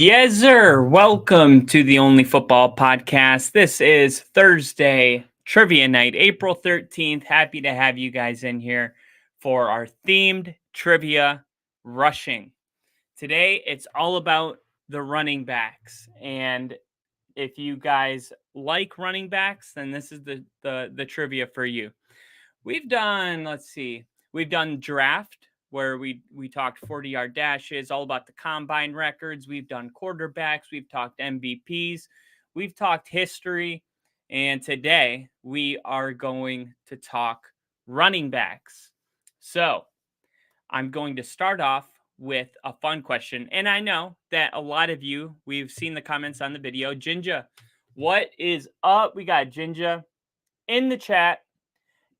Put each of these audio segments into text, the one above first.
Yes, sir. Welcome to the Only Football Podcast. This is Thursday trivia night, April 13th. Happy to have you guys in here for our themed trivia rushing. Today, it's all about the running backs. And if you guys like running backs, then this is the trivia for you. We've done, let's see, we've done draft where we talked 40-yard dashes, all about the combine records. We've done quarterbacks, we've talked MVPs, we've talked history, and today we are going to talk running backs. So, I'm going to start off with a fun question. And I know that a lot of you, we've seen the comments on the video. Jinja, what is up? We got Jinja in the chat.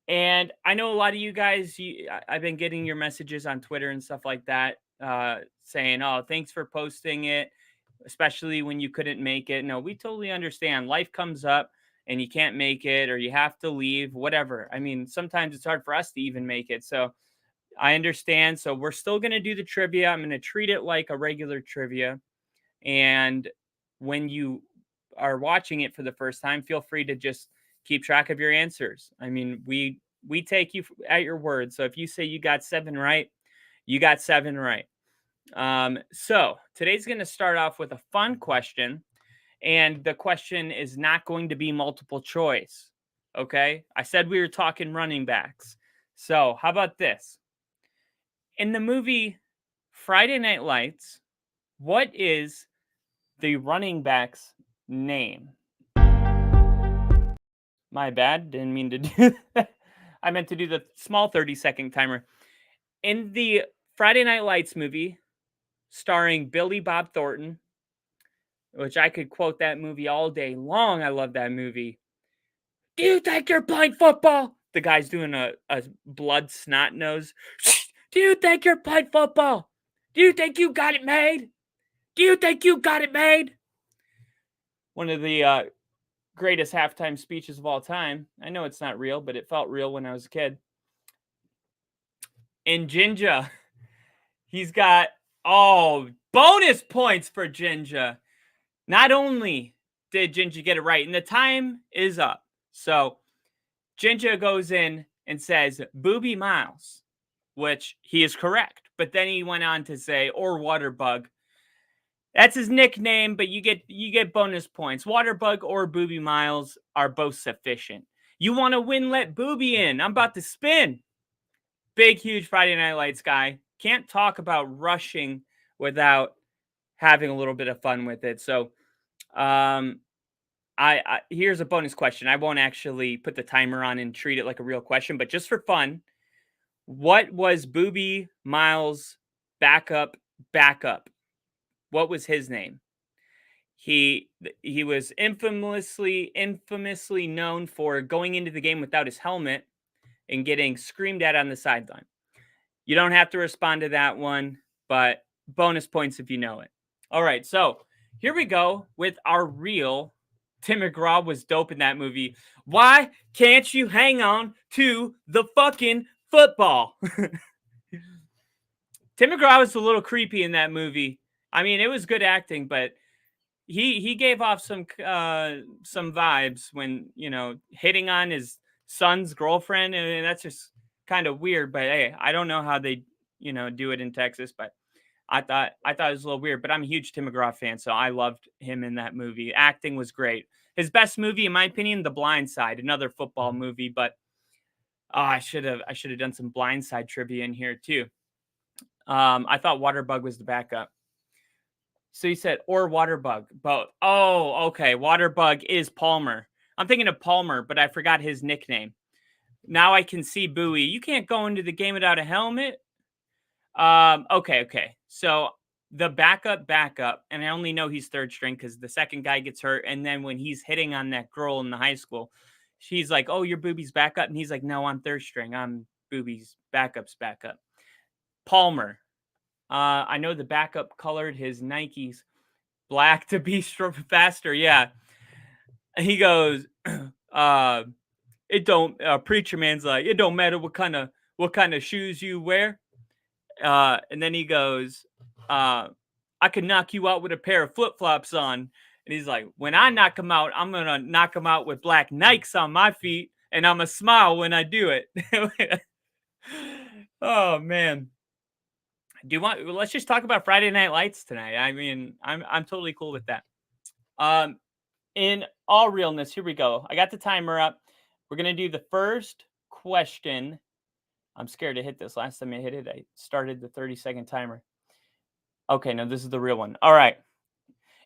And I know a lot of you guys, I've been getting your messages on Twitter and stuff like that, saying, oh, thanks for posting it, especially when you couldn't make it. No, we totally understand. Life comes up and you can't make it or you have to leave, whatever. I mean, sometimes it's hard for us to even make it. So I understand. So we're still going to do the trivia. I'm going to treat it like a regular trivia. And when you are watching it for the first time, feel free to just keep track of your answers. I mean, we take you at your word. So if you say you got 7 right, you got 7 right. So today's going to start off with a fun question, and the question is not going to be multiple choice. Okay, I said we were talking running backs. So how about this? In the movie Friday Night Lights, what is the running back's name? My bad. Didn't mean to do that. I meant to do the small 30-second timer. In the Friday Night Lights movie, starring Billy Bob Thornton, which I could quote that movie all day long. I love that movie. Do you think you're playing football? The guy's doing a blood snot nose. Do you think you're playing football? Do you think you got it made? Do you think you got it made? One of the greatest halftime speeches of all time. I know it's not real, but it felt real when I was a kid. And Jinja, he's got bonus points for Jinja. Not only did Jinja get it right, and the time is up. So Jinja goes in and says Booby Miles, which he is correct. But then he went on to say, or Waterbug. That's his nickname, but you get bonus points. Waterbug or Booby Miles are both sufficient. You want to win? Let Booby in. I'm about to spin. Big, huge Friday Night Lights guy. Can't talk about rushing without having a little bit of fun with it. So, I here's a bonus question. I won't actually put the timer on and treat it like a real question, but just for fun, what was Booby Miles' backup? What was his name? He was infamously known for going into the game without his helmet and getting screamed at on the sideline. You don't have to respond to that one, but bonus points if you know it. All right, so here we go with our real Tim McGraw was dope in that movie. Why can't you hang on to the fucking football? Tim McGraw was a little creepy in that movie. I mean, it was good acting, but he gave off some vibes when, hitting on his son's girlfriend, and that's just kind of weird. But hey, I don't know how they do it in Texas, but I thought it was a little weird. But I'm a huge Tim McGraw fan, so I loved him in that movie. Acting was great. His best movie, in my opinion, The Blind Side, another football movie. But I should have done some Blind Side trivia in here too. I thought Waterbug was the backup. So you said or Waterbug, but okay. Waterbug is Palmer. I'm thinking of Palmer, but I forgot his nickname. Now I can see Bowie. You can't go into the game without a helmet. Okay. So the backup, and I only know he's third string because the second guy gets hurt, and then when he's hitting on that girl in the high school, she's like, "Oh, you're Booby's backup," and he's like, "No, I'm third string. I'm Booby's backup's backup." Palmer. I know the backup colored his Nikes black to be faster. Yeah. He goes, it don't preacher man's like, it don't matter what kind of shoes you wear. And then he goes, I I could knock you out with a pair of flip-flops on. And he's like, when I knock him out, I'm going to knock him out with black Nikes on my feet. And I'm going to smile when I do it. Oh, man. Let's just talk about Friday Night Lights tonight. I mean, I'm totally cool with that. In all realness, here we go. I got the timer up. We're going to do the first question. I'm scared to hit this. Last time I hit it, I started the 30-second timer. Okay, no, this is the real one. All right.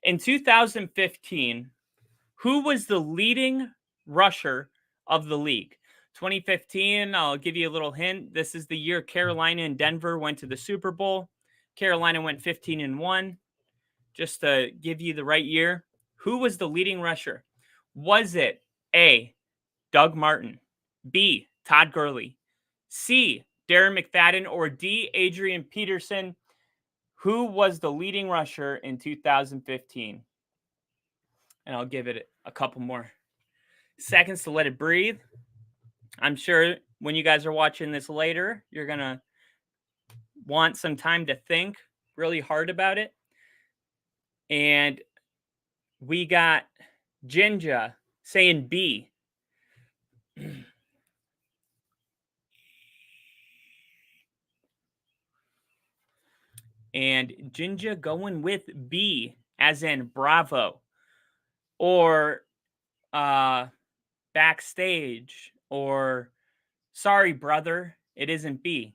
In 2015, who was the leading rusher of the league? 2015, I'll give you a little hint. This is the year Carolina and Denver went to the Super Bowl. Carolina went 15-1. Just to give you the right year. Who was the leading rusher? Was it A, Doug Martin, B, Todd Gurley, C, Darren McFadden, or D, Adrian Peterson? Who was the leading rusher in 2015? And I'll give it a couple more seconds to let it breathe. I'm sure when you guys are watching this later, you're going to want some time to think really hard about it. And we got Jinja saying B. And Jinja going with B, as in bravo, or backstage, or sorry, brother, it isn't B.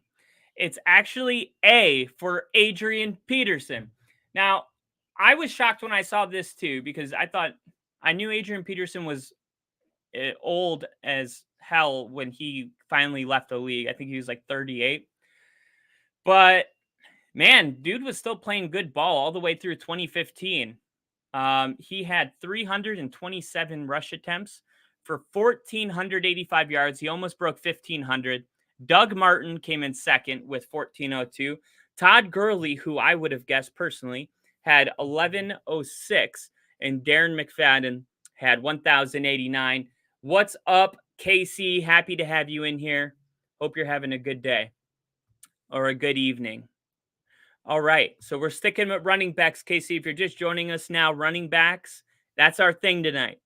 It's actually A for Adrian Peterson. Now, I was shocked when I saw this too, because I knew Adrian Peterson was old as hell when he finally left the league. I think he was like 38. But man, dude was still playing good ball all the way through 2015. He had 327 rush attempts for 1,485 yards. He almost broke 1,500. Doug Martin came in second with 1,402. Todd Gurley, who I would have guessed personally, had 1,106. And Darren McFadden had 1,089. What's up, Casey? Happy to have you in here. Hope you're having a good day or a good evening. All right, so we're sticking with running backs, Casey. If you're just joining us now, running backs, that's our thing tonight.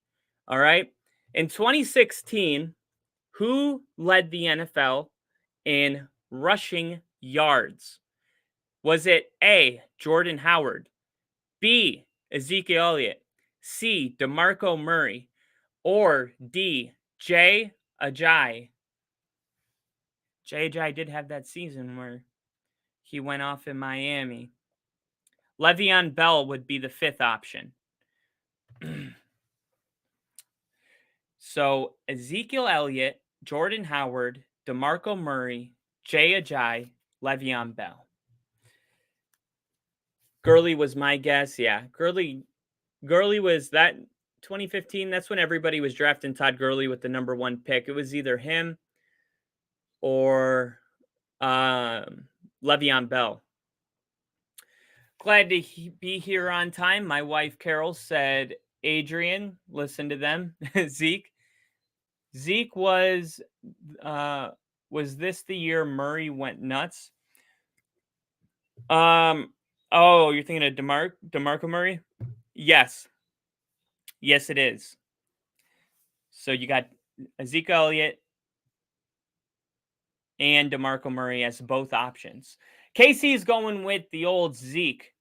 All right. In 2016, who led the NFL in rushing yards? Was it A, Jordan Howard, B, Ezekiel Elliott, C, DeMarco Murray, or D, Jay Ajayi? Jay Ajayi did have that season where he went off in Miami. Le'Veon Bell would be the fifth option. So Ezekiel Elliott, Jordan Howard, DeMarco Murray, Jay Ajayi, Le'Veon Bell. Gurley was my guess. Yeah, Gurley was that 2015. That's when everybody was drafting Todd Gurley with the number 1 pick. It was either him or Le'Veon Bell. Glad to be here on time. My wife, Carol, said, Adrian, listen to them. Zeke was this the year Murray went nuts? Oh, you're thinking of DeMarco Murray? Yes. Yes, it is. So you got Ezekiel Elliott and DeMarco Murray as both options. Casey's going with the old Zeke.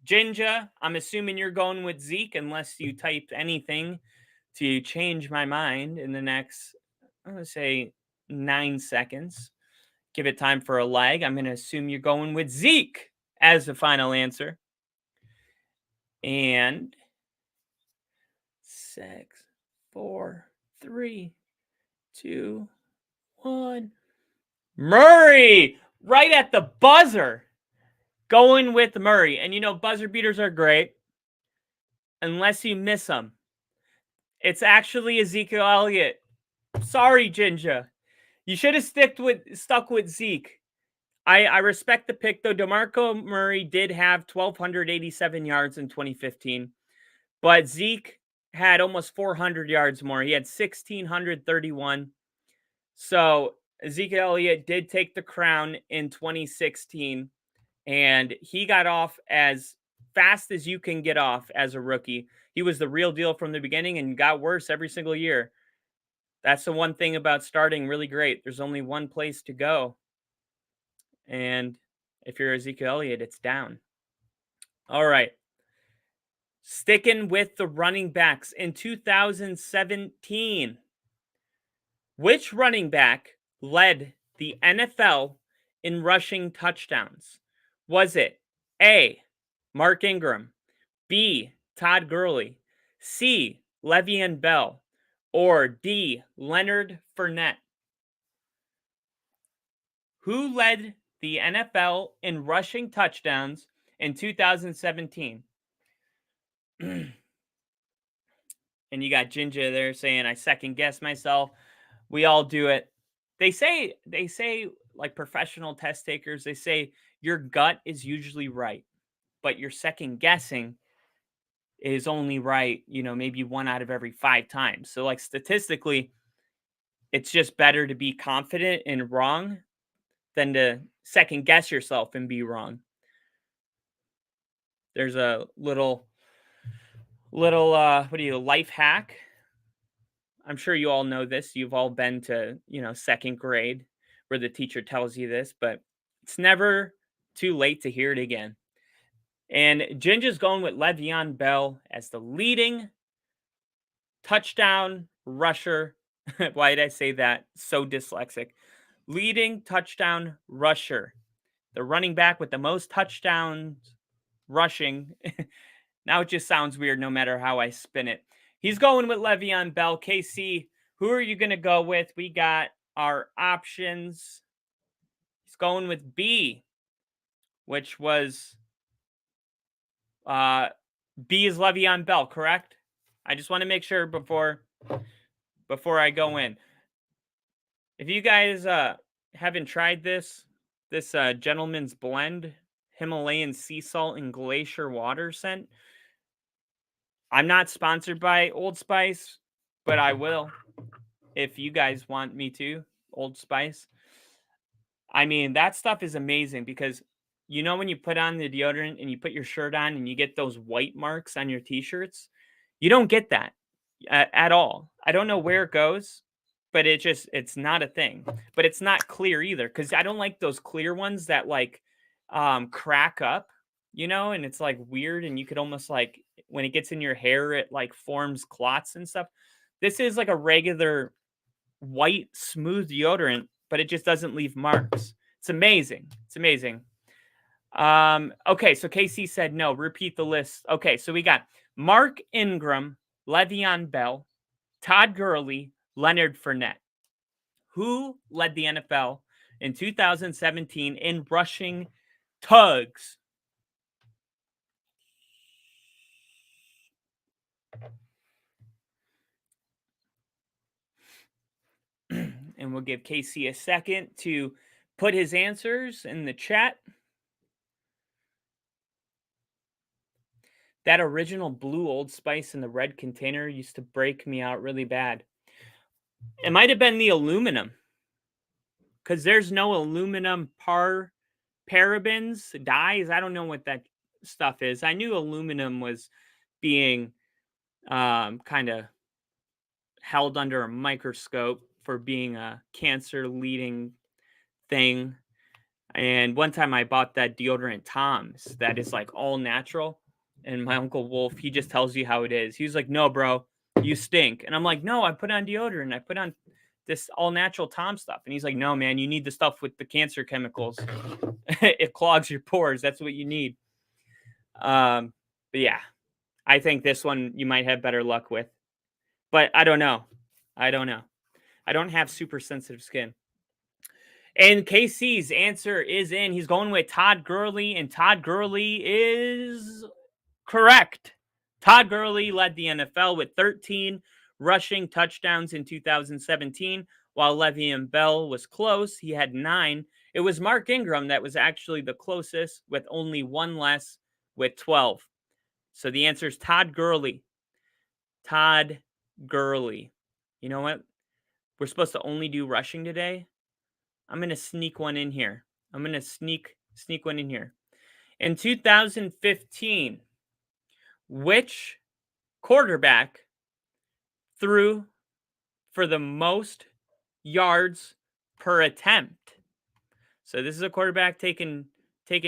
Jinja, I'm assuming you're going with Zeke unless you typed anything to change my mind in the next, I'm going to say 9 seconds. Give it time for a lag. I'm going to assume you're going with Zeke as the final answer. And 6, 4, 3, 2, 1. Murray, right at the buzzer. Going with Murray. And you know, buzzer beaters are great unless you miss them. It's actually Ezekiel Elliott. Sorry, Jinja. You should have stuck with Zeke. I respect the pick, though. DeMarco Murray did have 1,287 yards in 2015. But Zeke had almost 400 yards more. He had 1,631. So Ezekiel Elliott did take the crown in 2016. And he got off as fast as you can get off as a rookie. He was the real deal from the beginning and got worse every single year. That's the one thing about starting really great. There's only one place to go. And if you're Ezekiel Elliott, it's down. All right. Sticking with the running backs in 2017, which running back led the NFL in rushing touchdowns? Was it A, Mark Ingram, B, Todd Gurley, C, Le'Veon Bell, or D, Leonard Fournette? Who led the NFL in rushing touchdowns in 2017? And you got Ginger there saying, I second guess myself. We all do it. They say like professional test takers, they say your gut is usually right, but your second guessing is only right, maybe 1 out of every 5 times. So like statistically, it's just better to be confident and wrong than to second guess yourself and be wrong. There's a little life hack. I'm sure you all know this. You've all been to, second grade where the teacher tells you this, but it's never too late to hear it again. And Ginger's going with Le'Veon Bell as the leading touchdown rusher. Why did I say that? So dyslexic. Leading touchdown rusher. The running back with the most touchdowns rushing. Now it just sounds weird no matter how I spin it. He's going with Le'Veon Bell. KC, who are you going to go with? We got our options. He's going with B, which was B is Le'Veon Bell, correct? I just want to make sure before I go in. If you guys haven't tried this Gentleman's Blend Himalayan sea salt and glacier water scent, I'm not sponsored by Old Spice, but I will if you guys want me to. Old Spice. I mean, that stuff is amazing because when you put on the deodorant and you put your shirt on and you get those white marks on your t-shirts, you don't get that at all. I don't know where it goes, but it's not a thing. But it's not clear either because I don't like those clear ones that like crack up, and it's like weird and you could almost like when it gets in your hair, it like forms clots and stuff. This is like a regular white, smooth deodorant, but it just doesn't leave marks. It's amazing. It's amazing. Okay, so KC said no. Repeat the list. Okay, so we got Mark Ingram, Le'Veon Bell, Todd Gurley, Leonard Fournette. Who led the NFL in 2017 in rushing tugs? And we'll give KC a second to put his answers in the chat. That original blue Old Spice in the red container used to break me out really bad. It might have been the aluminum because there's no aluminum parabens, dyes. I don't know what that stuff is. I knew aluminum was being kind of held under a microscope for being a cancer leading thing. And one time I bought that deodorant Tom's that is like all natural. And my Uncle Wolf, he just tells you how it is. He was like, no, bro, you stink. And I'm like, no, I put on deodorant. I put on this all natural Tom stuff. And he's like, no, man, you need the stuff with the cancer chemicals. It clogs your pores. That's what you need. But yeah, I think this one you might have better luck with. But I don't know. I don't have super sensitive skin. And KC's answer is in. He's going with Todd Gurley, and Todd Gurley is correct. Todd Gurley led the NFL with 13 rushing touchdowns in 2017, while Le'Veon Bell was close. He had 9. It was Mark Ingram that was actually the closest with only 1 less with 12. So the answer is Todd Gurley. Todd Gurley. You know what? We're supposed to only do rushing today. I'm going to sneak one in here. I'm going to sneak one in here. In 2015, which quarterback threw for the most yards per attempt? So this is a quarterback taking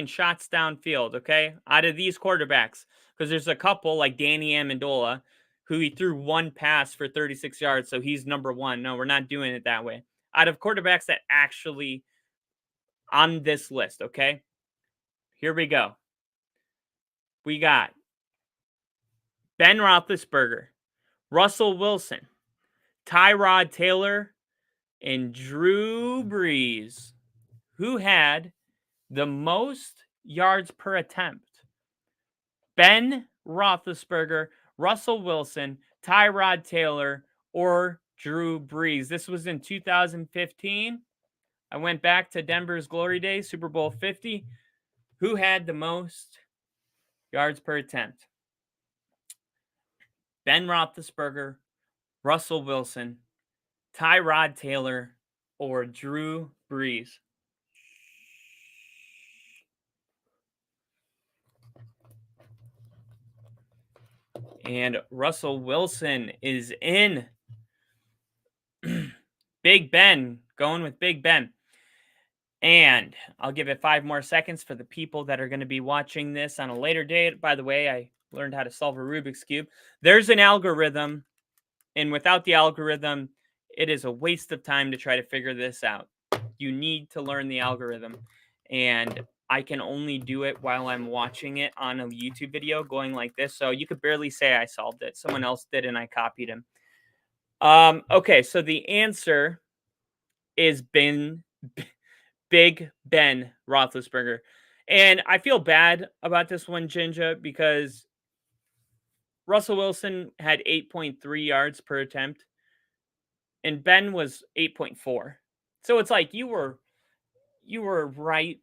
shots downfield, okay? Out of these quarterbacks, because there's a couple like Danny Amendola, who he threw one pass for 36 yards, so he's number one. No, we're not doing it that way. Out of quarterbacks that actually on this list, okay? Here we go. We got Ben Roethlisberger, Russell Wilson, Tyrod Taylor, and Drew Brees. Who had the most yards per attempt? Ben Roethlisberger, Russell Wilson, Tyrod Taylor, or Drew Brees. This was in 2015. I went back to Denver's glory days, Super Bowl 50. Who had the most yards per attempt? Ben Roethlisberger, Russell Wilson, Tyrod Taylor, or Drew Brees? And Russell Wilson is in. Big Ben, going with Big Ben. And I'll give it 5 more seconds for the people that are going to be watching this on a later date. By the way, I learned how to solve a Rubik's Cube. There's an algorithm, and without the algorithm, it is a waste of time to try to figure this out. You need to learn the algorithm, and I can only do it while I'm watching it on a YouTube video going like this, so you could barely say I solved it. Someone else did, and I copied him. Okay, so the answer is Big Ben Roethlisberger. And I feel bad about this one, Jinja, because Russell Wilson had 8.3 yards per attempt, and Ben was 8.4. So it's like you were right,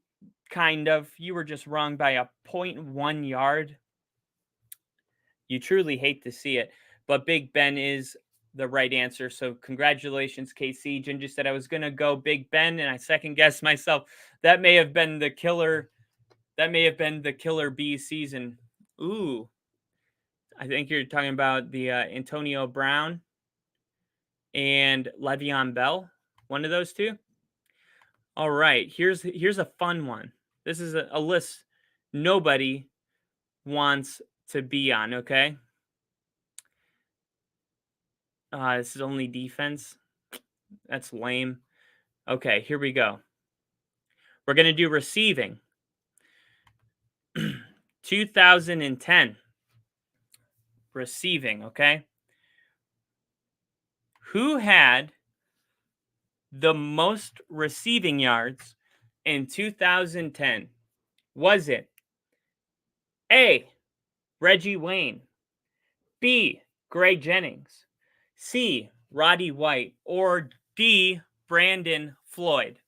kind of. You were just wrong by a 0.1 yard. You truly hate to see it, but Big Ben is the right answer. So congratulations, KC. Ginger said I was gonna go Big Ben, and I second guessed myself. That may have been the killer. That may have been the killer B season. Ooh, I think you're talking about the Antonio Brown and Le'Veon Bell. One of those two. All right, here's a fun one. This is a list nobody wants to be on. Okay. This is only defense. That's lame. Okay, here we go. We're going to do receiving. 2010. Receiving, okay? Who had the most receiving yards in 2010? Was it A, Reggie Wayne, B, Greg Jennings, C, Roddy White, or D, Brandon Floyd?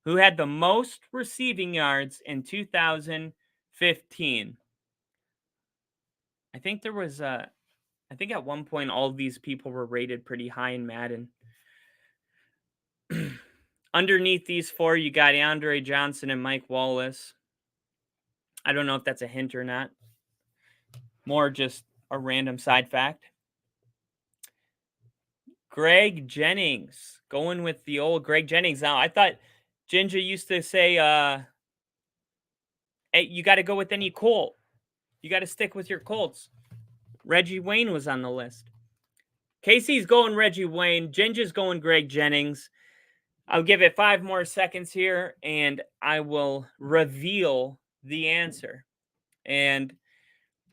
Who had the most receiving yards in 2015? I think there was I think at one point all of these people were rated pretty high in Madden. Underneath these 4, you got Andre Johnson and Mike Wallace. I don't know if that's a hint or not. More just a random side fact. Greg Jennings, going with the old Greg Jennings. Now, I thought Ginger used to say, hey, you got to go with any Colt. You got to stick with your Colts. Reggie Wayne was on the list. Casey's going Reggie Wayne. Ginger's going Greg Jennings. I'll give it 5 more seconds here, and I will reveal the answer. And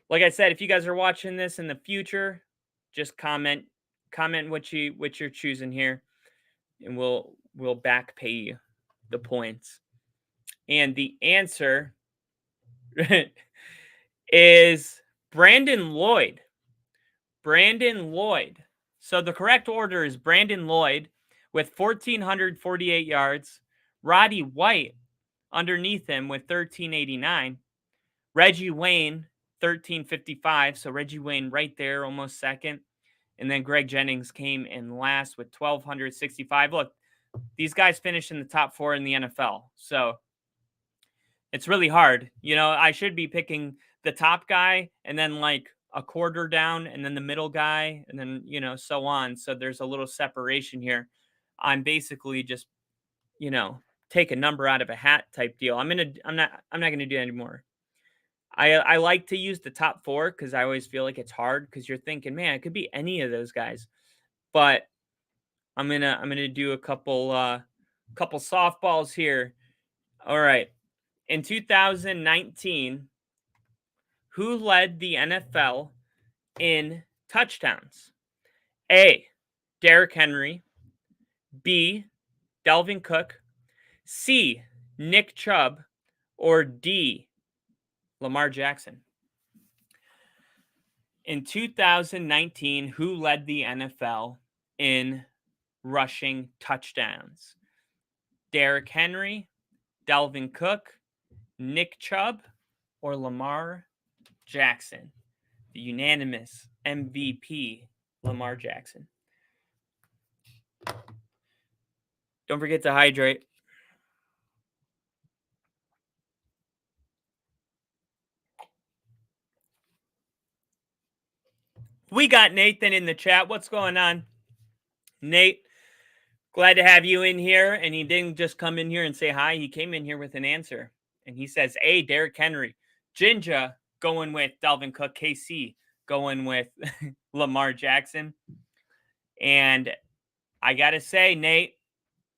like I said, if you guys are watching this in the future, just comment what you're choosing here, and we'll back pay you the points. And the answer is Brandon Lloyd. Brandon Lloyd. So the correct order is Brandon Lloyd with 1,448 yards, Roddy White underneath him with 1,389, Reggie Wayne 1,355. So Reggie Wayne right there, almost second. And then Greg Jennings came in last with 1,265. Look, these guys finished in the top 4 in the NFL. So It's really hard. I should be picking the top guy and then like a quarter down and then the middle guy and then, so on. So there's a little separation here. I'm basically just, you know, take a number out of a hat type deal. I'm not gonna do that anymore. I like to use the top four because I always feel like it's hard because you're thinking, man, it could be any of those guys. But I'm gonna do a couple softballs here. All right. In 2019, who led the NFL in touchdowns? A. Derrick Henry. B. Delvin Cook. C. Nick Chubb. Or D. Lamar Jackson. In 2019, who led the NFL in rushing touchdowns? Derrick Henry, Delvin Cook, Nick Chubb, or Lamar Jackson? The unanimous MVP, Lamar Jackson. Don't forget to hydrate. We got Nathan in the chat. What's going on? Nate, glad to have you in here. And he didn't just come in here and say hi. He came in here with an answer. And he says, A, Derrick Henry. Jinja going with Dalvin Cook. KC going with Lamar Jackson. And I got to say, Nate,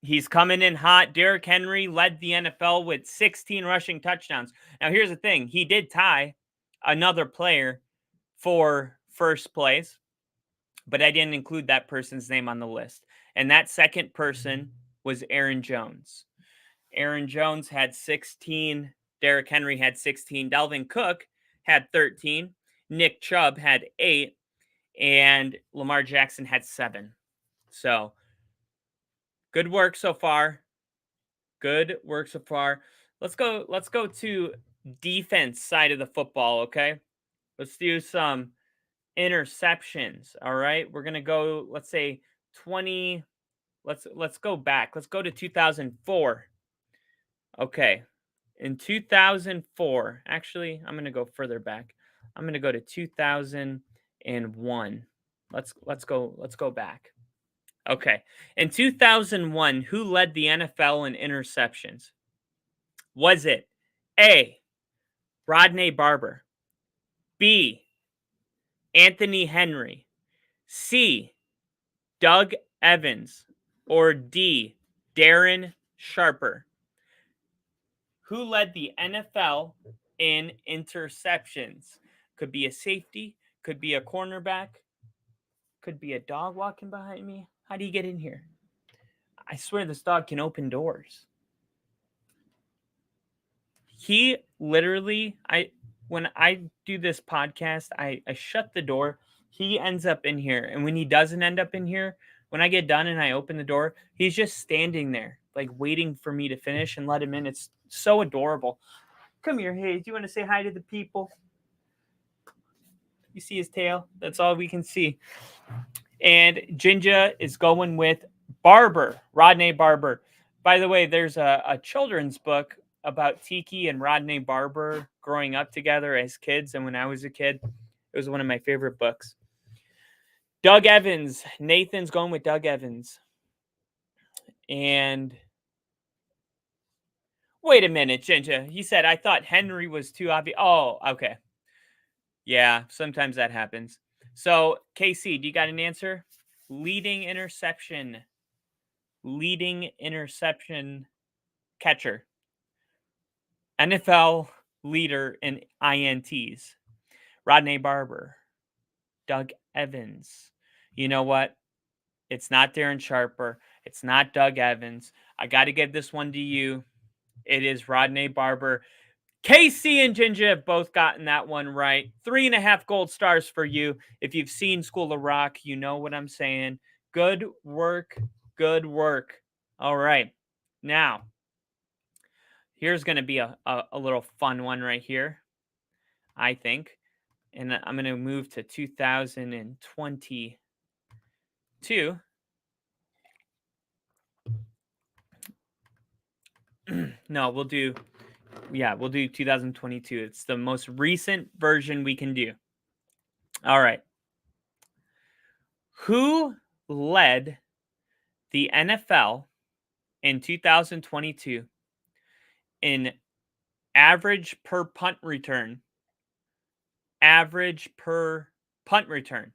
he's coming in hot. Derrick Henry led the NFL with 16 rushing touchdowns. Now, here's the thing. He did tie another player for first place, but I didn't include that person's name on the list. And that second person was Aaron Jones. Aaron Jones had 16. Derrick Henry had 16. Dalvin Cook had 13. Nick Chubb had 8. And Lamar Jackson had 7. So, good work so far. Good work so far. Let's go to defense side of the football, okay? Let's do some interceptions, all right? We're going to go, let's say 20. Let's go back. Let's go to 2004. Okay. In 2004, actually, I'm going to go further back. I'm going to go to 2001. Let's go back. Okay. In 2001, who led the NFL in interceptions? Was it A, Rodney Barber, B, Anthony Henry, C, Doug Evans, or D, Darren Sharper? Who led the NFL in interceptions? Could be a safety, could be a cornerback, could be a dog walking behind me. How do you get in here? I swear this dog can open doors. He literally, when I do this podcast, I shut the door. He ends up in here. And when he doesn't end up in here, when I get done and I open the door, he's just standing there, like waiting for me to finish and let him in. It's so adorable. Come here, Hayes. Do you want to say hi to the people? You see his tail? That's all we can see. And Jinja is going with Barber, Rodney Barber. By the way, there's a children's book about Tiki and Rodney Barber growing up together as kids. And when I was a kid, it was one of my favorite books. Doug Evans. Nathan's going with Doug Evans. And wait a minute, Jinja. He said, I thought Henry was too obvious. Oh, okay. Yeah, sometimes that happens. So, KC, do you got an answer? Leading interception catcher. NFL leader in INTs. Rodney Barber. Doug Evans. You know what? It's not Darren Sharper. It's not Doug Evans. I got to give this one to you. It is Rodney Barber. KC and Jinja have both gotten that one right. 3.5 gold stars for you. If you've seen School of Rock, you know what I'm saying. Good work. Good work. All right. Now, here's going to be a little fun one right here, I think. And I'm going to move to 2022. No, we'll do Yeah, we'll do 2022. It's the most recent version we can do. All right. Who led the NFL in 2022 in average per punt return? Average per punt return.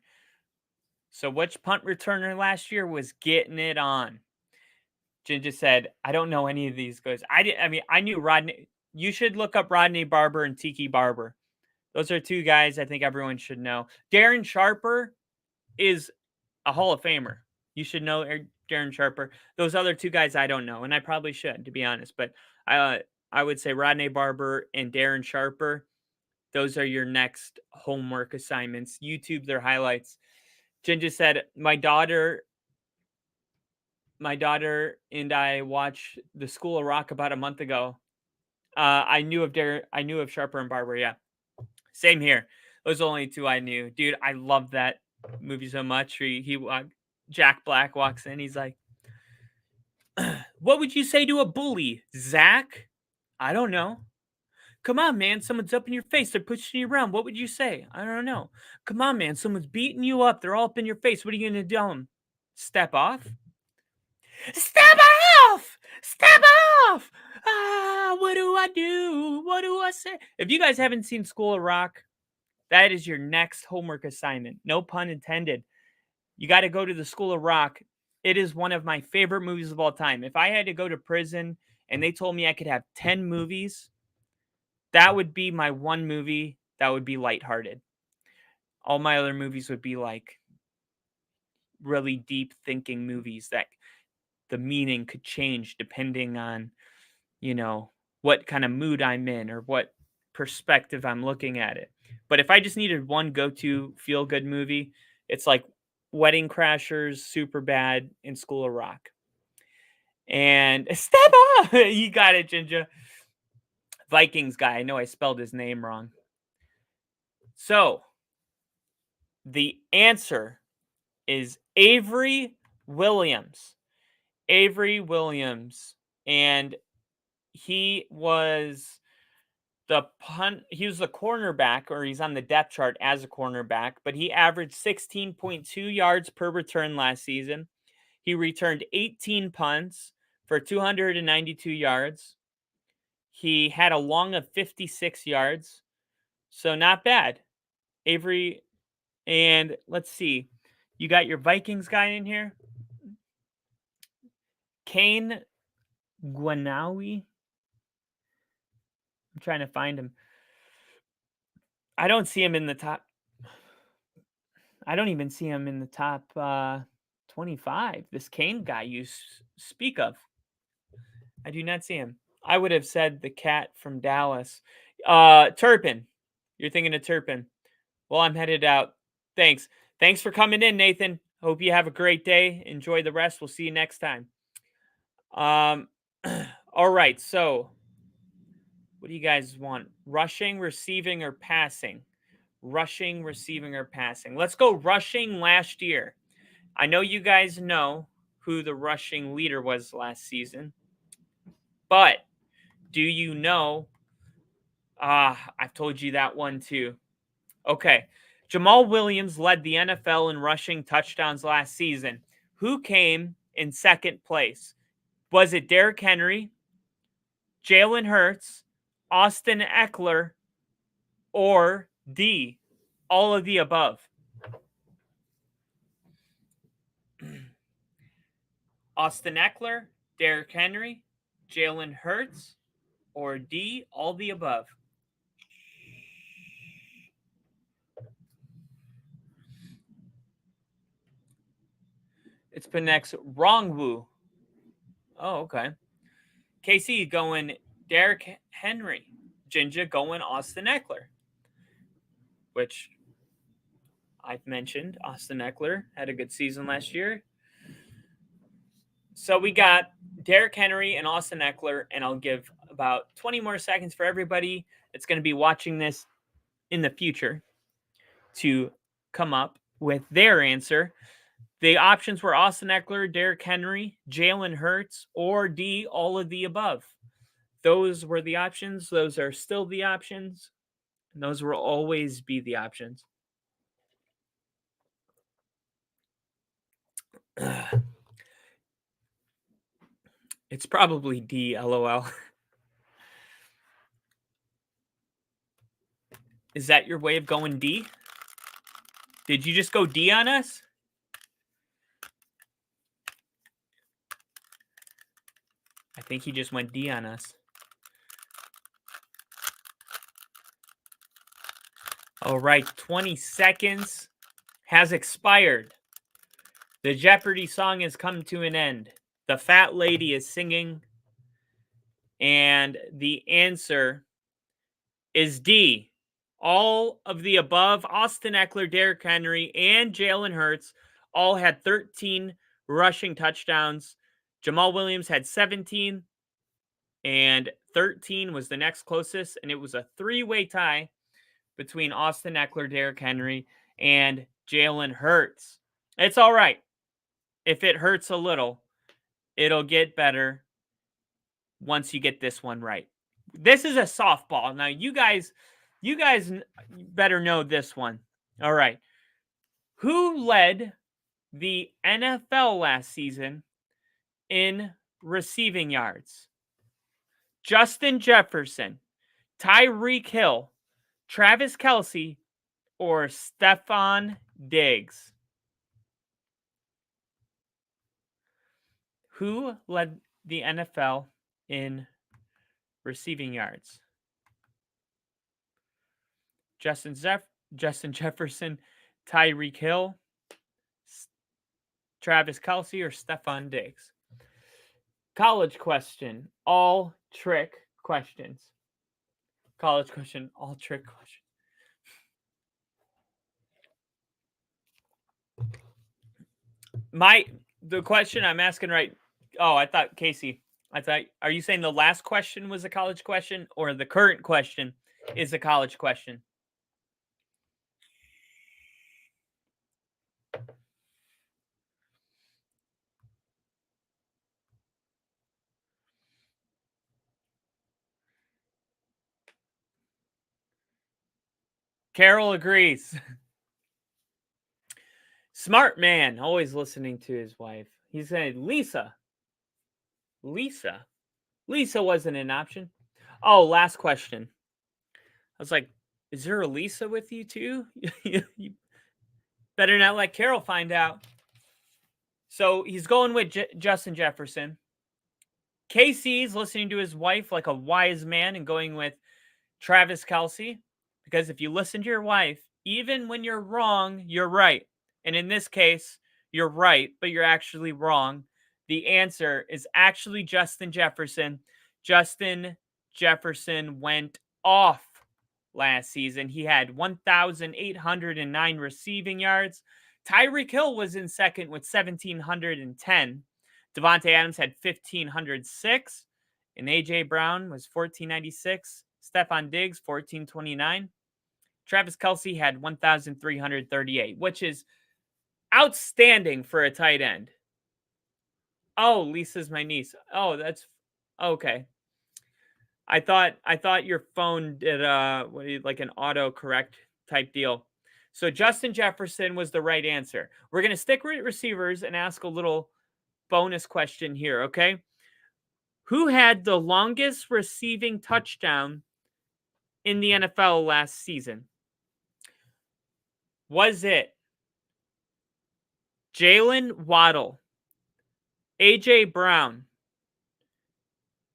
So which punt returner last year was getting it on? Ginger said, I don't know any of these guys. I knew Rodney. You should look up Rodney Barber and Tiki Barber. Those are two guys I think everyone should know. Darren Sharper is a Hall of Famer. You should know Darren Sharper. Those other two guys I don't know, and I probably should, to be honest. But I would say Rodney Barber and Darren Sharper. Those are your next homework assignments. YouTube their highlights. Ginger said, my daughter and I watched The School of Rock about a month ago. I knew of Sharper and Barber. Yeah, same here. Those are the only two I knew. Dude, I love that movie so much. Jack Black walks in. He's like, what would you say to a bully, Zach? I don't know. Come on, man. Someone's up in your face. They're pushing you around. What would you say? I don't know. Come on, man. Someone's beating you up. They're all up in your face. What are you going to tell them? Step off? Step off! Step off! What do I do? What do I say? If you guys haven't seen School of Rock, that is your next homework assignment. No pun intended. You got to go to the School of Rock. It is one of my favorite movies of all time. If I had to go to prison and they told me I could have 10 movies, that would be my one movie that would be lighthearted. All my other movies would be like really deep thinking movies that the meaning could change depending on, what kind of mood I'm in or what perspective I'm looking at it. But if I just needed one go-to feel-good movie, it's like Wedding Crashers, Superbad, and School of Rock. And step up! You got it, Ginger. Vikings guy. I know I spelled his name wrong. So, the answer is Avery Williams. Avery Williams. And he was the cornerback, or he's on the depth chart as a cornerback, but he averaged 16.2 yards per return last season. He returned 18 punts for 292 yards. He had a long of 56 yards. So not bad. Avery, and let's see. You got your Vikings guy in here? Kane Gwanawi. I'm trying to find him. I don't see him in the top. I don't even see him in the top 25. This Kane guy you speak of. I do not see him. I would have said the cat from Dallas. Turpin. You're thinking of Turpin. Well, I'm headed out. Thanks. Thanks for coming in, Nathan. Hope you have a great day. Enjoy the rest. We'll see you next time. All right. So, what do you guys want? Rushing, receiving, or passing? Rushing, receiving, or passing? Let's go rushing last year. I know you guys know who the rushing leader was last season, but do you know? I've told you that one too. Okay. Jamal Williams led the NFL in rushing touchdowns last season. Who came in second place? Was it Derrick Henry, Jalen Hurts, Austin Eckler, or D, all of the above? Austin Eckler, Derrick Henry, Jalen Hurts, or D, all the above? It's Phoenix Wrongwu. Oh, okay. KC going Derrick Henry. Ginger going Austin Eckler, which I've mentioned. Austin Eckler had a good season last year. So we got Derrick Henry and Austin Eckler, and I'll give about 20 more seconds for everybody that's going to be watching this in the future to come up with their answer. The options were Austin Eckler, Derrick Henry, Jalen Hurts, or D, all of the above. those were the options. Those are still the options. And those will always be the options. It's probably D, LOL. Is that your way of going D? Did you just go D on us? I think he just went D on us. All right, 20 seconds has expired. The Jeopardy song has come to an end. The fat lady is singing. And the answer is D. All of the above, Austin Ekeler, Derrick Henry, and Jalen Hurts all had 13 rushing touchdowns. Jamal Williams had 17, and 13 was the next closest, and it was a three-way tie between Austin Ekeler, Derrick Henry, and Jalen Hurts. It's all right. If it hurts a little, it'll get better once you get this one right. This is a softball. Now, you guys better know this one. All right. Who led the NFL last season in receiving yards? Justin Jefferson, Tyreek Hill, Travis Kelce, or Stefon Diggs? Who led the NFL in receiving yards? Justin Jefferson, Tyreek Hill, Travis Kelce, or Stefon Diggs? College question, all trick questions. College question, all trick questions. The question I'm asking I thought Casey, are you saying the last question was a college question or the current question is a college question? Carol agrees. Smart man, always listening to his wife. He's saying Lisa. Lisa wasn't an option. Oh, last question. I was like, is there a Lisa with you too? You better not let Carol find out. So he's going with Justin Jefferson. Casey's listening to his wife like a wise man and going with Travis Kelce. Because if you listen to your wife, even when you're wrong, you're right. And in this case, you're right, but you're actually wrong. The answer is actually Justin Jefferson. Justin Jefferson went off last season. He had 1,809 receiving yards. Tyreek Hill was in second with 1,710. Devontae Adams had 1,506. And A.J. Brown was 1,496. Stefon Diggs, 1,429. Travis Kelce had 1,338, which is outstanding for a tight end. Oh, Lisa's my niece. Oh, that's okay. I thought your phone did like an autocorrect type deal. So Justin Jefferson was the right answer. We're going to stick with receivers and ask a little bonus question here, okay? Who had the longest receiving touchdown in the NFL last season? Was it Jalen Waddle, A.J. Brown,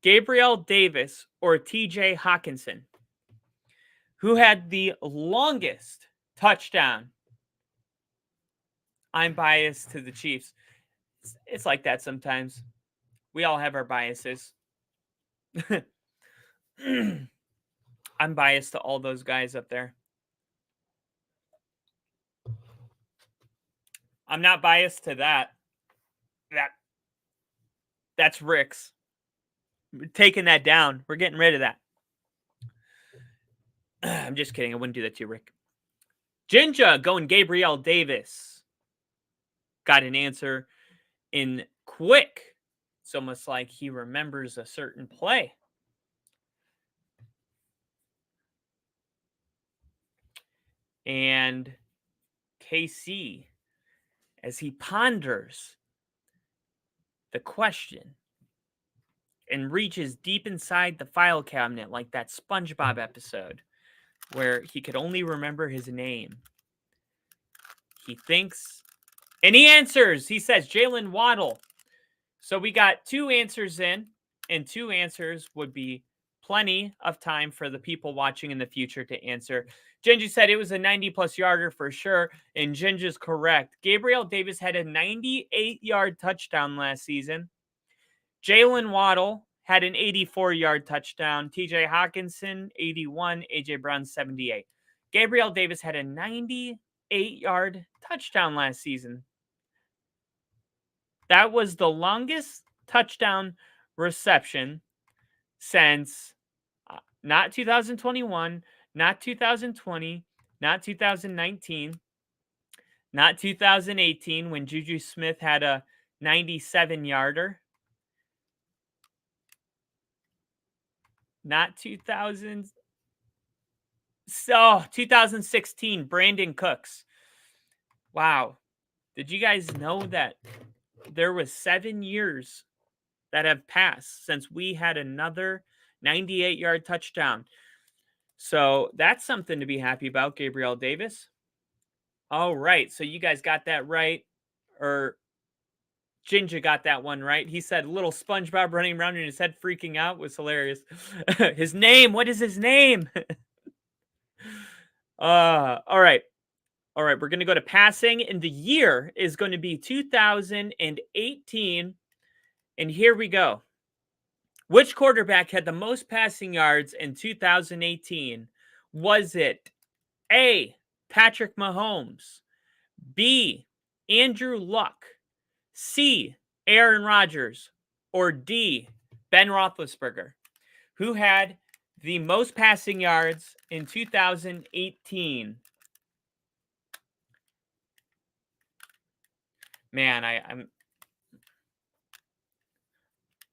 Gabriel Davis, or T.J. Hockenson? Who had the longest touchdown? I'm biased to the Chiefs. It's like that sometimes. We all have our biases. I'm biased to all those guys up there. I'm not biased to that. That's Rick's. We're taking that down. We're getting rid of that. I'm just kidding. I wouldn't do that to you, Rick. Jinja going Gabriel Davis. Got an answer in quick. It's almost like he remembers a certain play. And KC, as he ponders the question and reaches deep inside the file cabinet like that SpongeBob episode where he could only remember his name. He thinks, and he answers. He says Jalen Waddle. So we got 2 answers in, and 2 answers would be plenty of time for the people watching in the future to answer. Gingy said it was a 90-plus yarder for sure, and Ginger's correct. Gabriel Davis had a 98-yard touchdown last season. Jalen Waddle had an 84-yard touchdown. TJ Hawkinson, 81. AJ Brown, 78. Gabriel Davis had a 98-yard touchdown last season. That was the longest touchdown reception since not 2021, not 2020, not 2019, not 2018 when Juju Smith had a 97-yarder. Not 2016, Brandon Cooks. Wow. Did you guys know that there was 7 years that have passed since we had another 98-yard touchdown? So that's something to be happy about, Gabriel Davis. All right. So you guys got that right. Or Ginger got that one right. He said little SpongeBob running around in his head freaking out was hilarious. His name. What is his name? All right. All right. We're going to go to passing. And the year is going to be 2018. And here we go. Which quarterback had the most passing yards in 2018? Was it A, Patrick Mahomes, B, Andrew Luck, C, Aaron Rodgers, or D, Ben Roethlisberger? Who had the most passing yards in 2018? Man,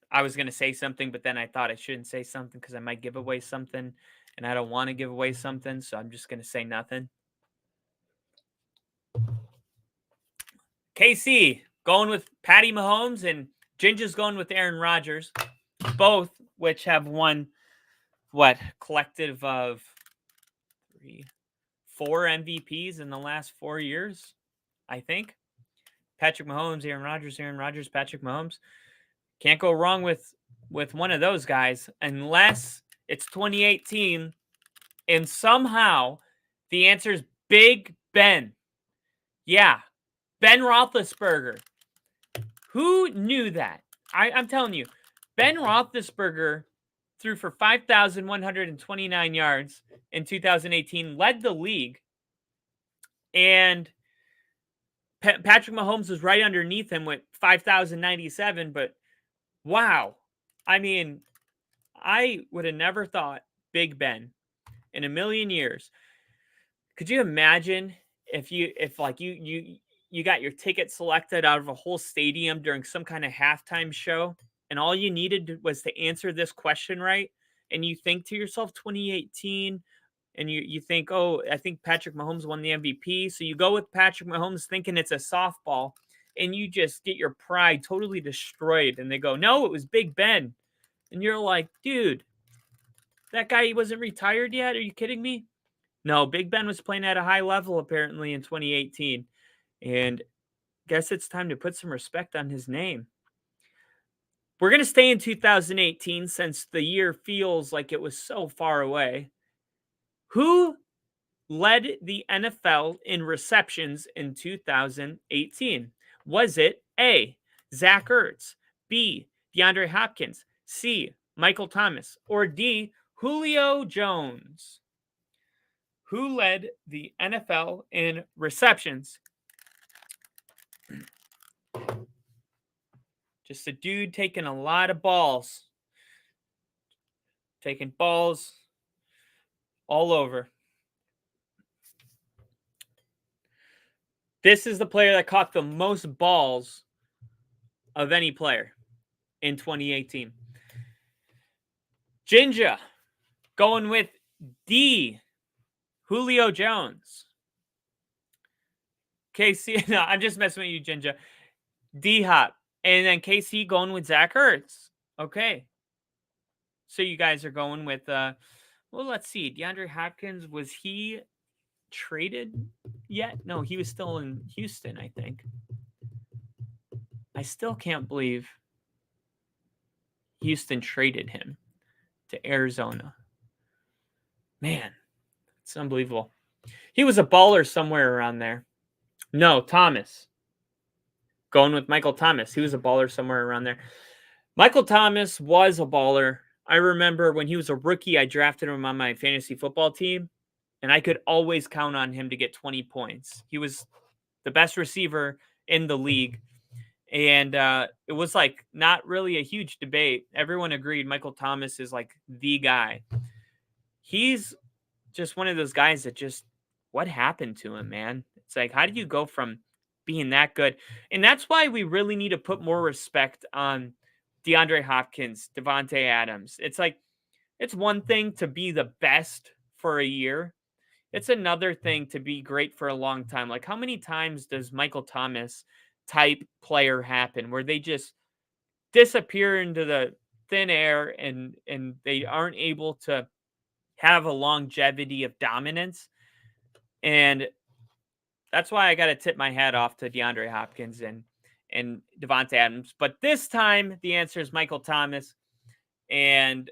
I was going to say something, but then I thought I shouldn't say something because I might give away something, and I don't want to give away something, so I'm just going to say nothing. KC going with Patty Mahomes, and Ginger's going with Aaron Rodgers, both which have won, collective of 4 MVPs in the last 4 years, I think. Patrick Mahomes, Aaron Rodgers, Patrick Mahomes. Can't go wrong with one of those guys unless it's 2018 and somehow the answer is Big Ben. Yeah, Ben Roethlisberger. Who knew that? I'm telling you, Ben Roethlisberger threw for 5,129 yards in 2018, led the league, and Patrick Mahomes was right underneath him with 5,097, but wow. I mean, I would have never thought Big Ben in a million years. Could you imagine if you got your ticket selected out of a whole stadium during some kind of halftime show and all you needed was to answer this question right, and you think to yourself 2018 and you think, oh, I think Patrick Mahomes won the MVP. So you go with Patrick Mahomes thinking it's a softball, and you just get your pride totally destroyed. And they go, no, it was Big Ben. And you're like, dude, that guy, he wasn't retired yet? Are you kidding me? No, Big Ben was playing at a high level apparently in 2018. And guess it's time to put some respect on his name. We're going to stay in 2018 since the year feels like it was so far away. Who led the NFL in receptions in 2018? Was it A, Zach Ertz, B, DeAndre Hopkins, C, Michael Thomas, or D, Julio Jones? Who led the NFL in receptions? Just a dude taking a lot of balls. Taking balls all over. This is the player that caught the most balls of any player in 2018. Ginger going with D, Julio Jones. KC, no, I'm just messing with you, Ginger. D-Hop. And then KC going with Zach Ertz. Okay. So you guys are going with, well, let's see. DeAndre Hopkins, was he traded yet? No, he was still in Houston, I think. I still can't believe Houston traded him to Arizona. Man, it's unbelievable. He was a baller somewhere around there. No, Thomas. Going with Michael Thomas. He was a baller somewhere around there. Michael Thomas was a baller. I remember when he was a rookie, I drafted him on my fantasy football team, and I could always count on him to get 20 points. He was the best receiver in the league. And it was like not really a huge debate. Everyone agreed Michael Thomas is like the guy. He's just one of those guys that just, what happened to him, man? It's like, how did you go from being that good? And that's why we really need to put more respect on DeAndre Hopkins, Devontae Adams. It's like, it's one thing to be the best for a year. It's another thing to be great for a long time. Like, how many times does Michael Thomas type player happen where they just disappear into the thin air and they aren't able to have a longevity of dominance? And that's why I got to tip my hat off to DeAndre Hopkins and Devontae Adams. But this time the answer is Michael Thomas, and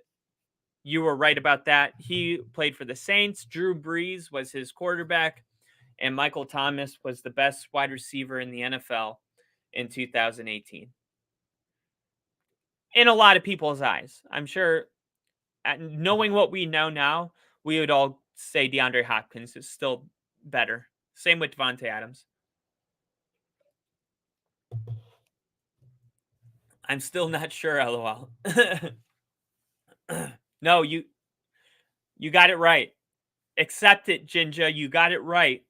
you were right about that. He played for the Saints. Drew Brees was his quarterback, and Michael Thomas was the best wide receiver in the NFL in 2018. In a lot of people's eyes. I'm sure, knowing what we know now, we would all say DeAndre Hopkins is still better. Same with Devontae Adams. I'm still not sure, LOL. No, you got it right. Accept it, Jinja. You got it right.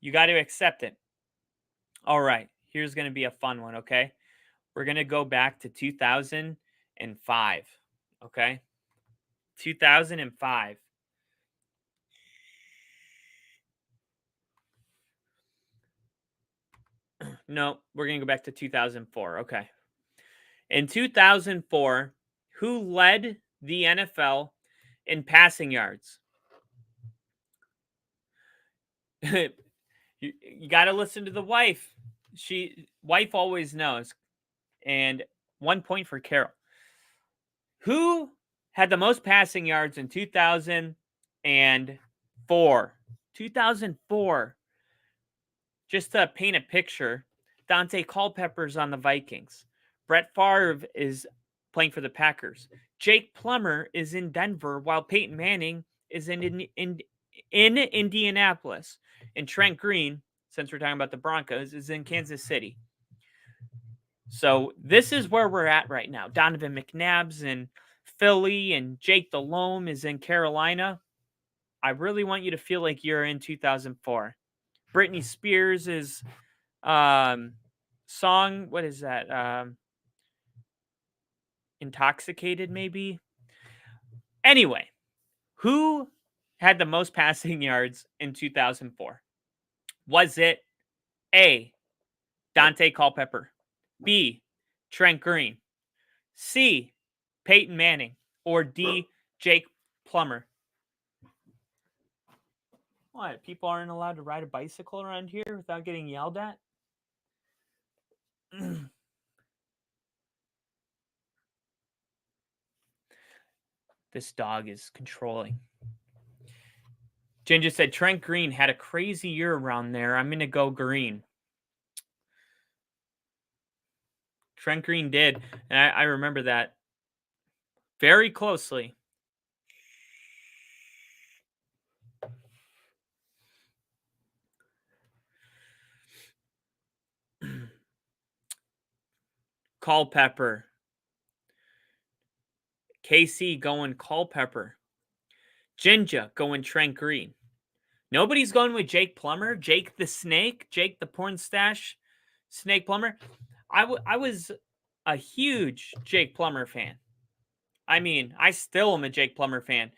You got to accept it. All right. Here's going to be a fun one, okay? We're going to go back to 2005, okay? 2005. No, we're going to go back to 2004, okay? In 2004, who led the NFL in passing yards? You got to listen to the wife. Wife always knows. And 1 point for Carol. Who had the most passing yards in 2004? 2004. Just to paint a picture, Dante Culpepper's on the Vikings. Brett Favre is playing for the Packers. Jake Plummer is in Denver, while Peyton Manning is in Indianapolis. And Trent Green, since we're talking about the Broncos, is in Kansas City. So this is where we're at right now. Donovan McNabb's in Philly, and Jake Delhomme is in Carolina. I really want you to feel like you're in 2004. Britney Spears' song, what is that? Intoxicated, maybe? Anyway, who had the most passing yards in 2004? Was it A, Dante Culpepper, B, Trent Green, C, Peyton Manning, or D, Jake Plummer? What? People aren't allowed to ride a bicycle around here without getting yelled at? This dog is controlling. Ginger said Trent Green had a crazy year around there. I'm going to go Green. Trent Green did. And I remember that very closely. Culpepper. KC going Culpepper. Ginger going Trent Green. Nobody's going with Jake Plummer. Jake the Snake. Jake the porn stash. Snake Plummer. I was a huge Jake Plummer fan. I mean, I still am a Jake Plummer fan.